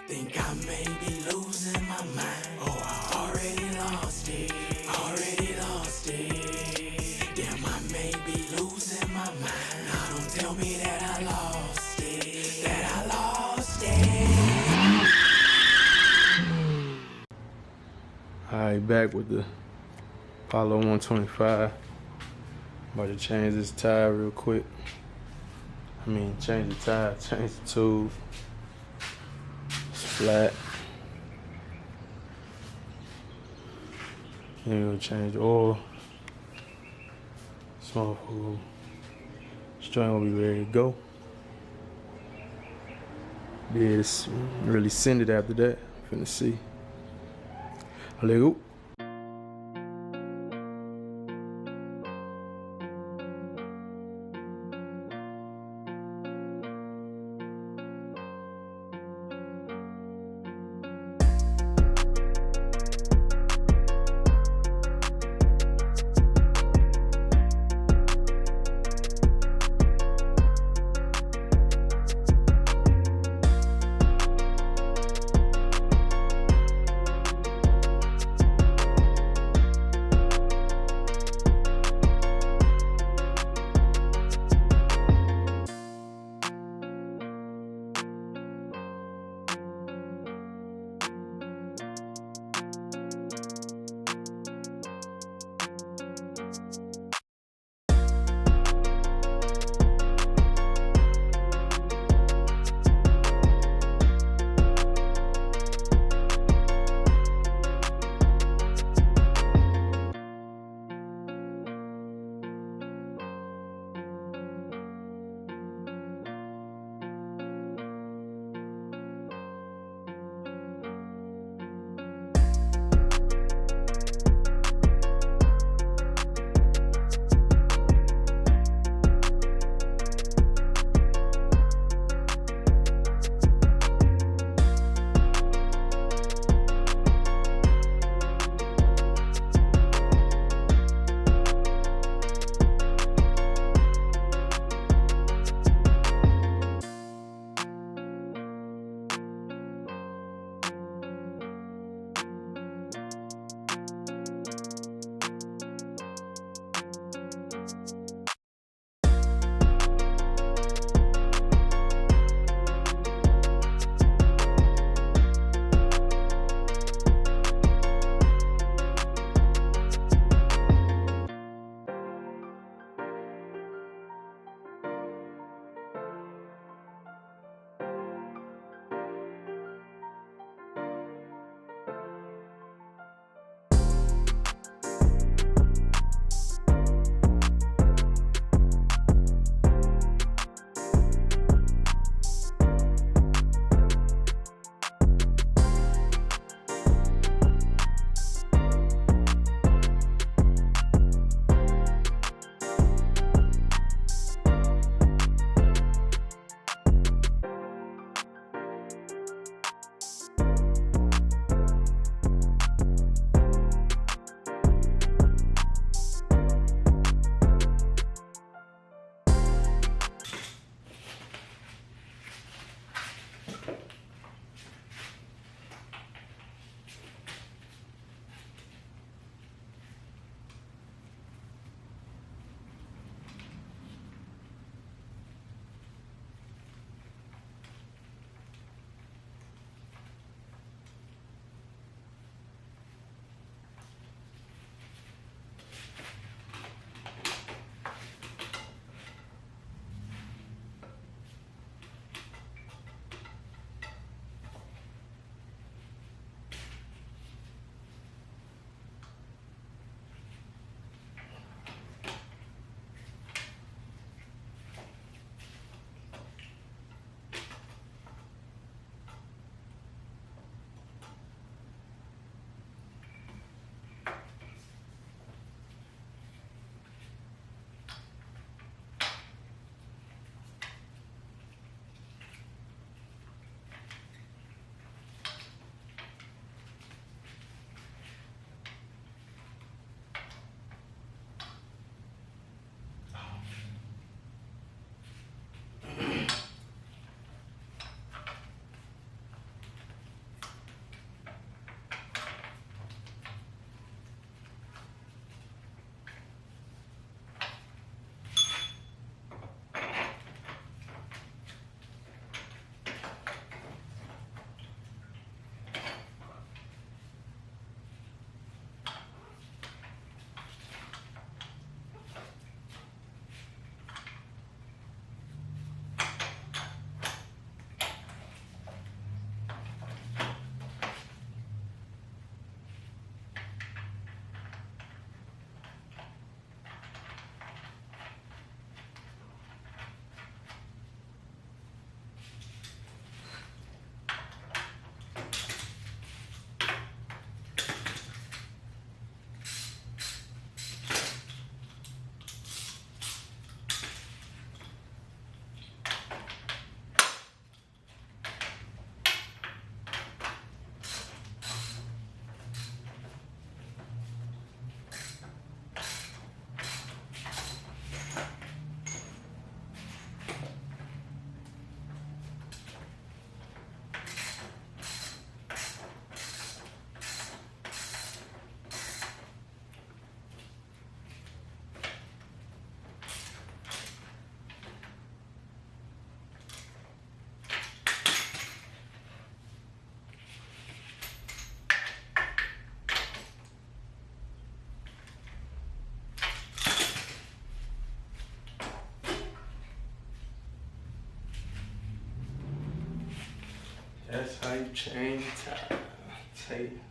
Think I may be losing my mind. Oh, I already lost it. Already lost it. Damn, I may be losing my mind. Now don't tell me that I lost it. That I lost it. Alright, back with the Apollo 125. About to change this tire real quick. Change the tire, change the tube. It's flat. Then we'll change the oil. This motherfucker string will be ready to go. Yeah, it's really send it after that. Finna see. Let go. That's how you change tire. Tape.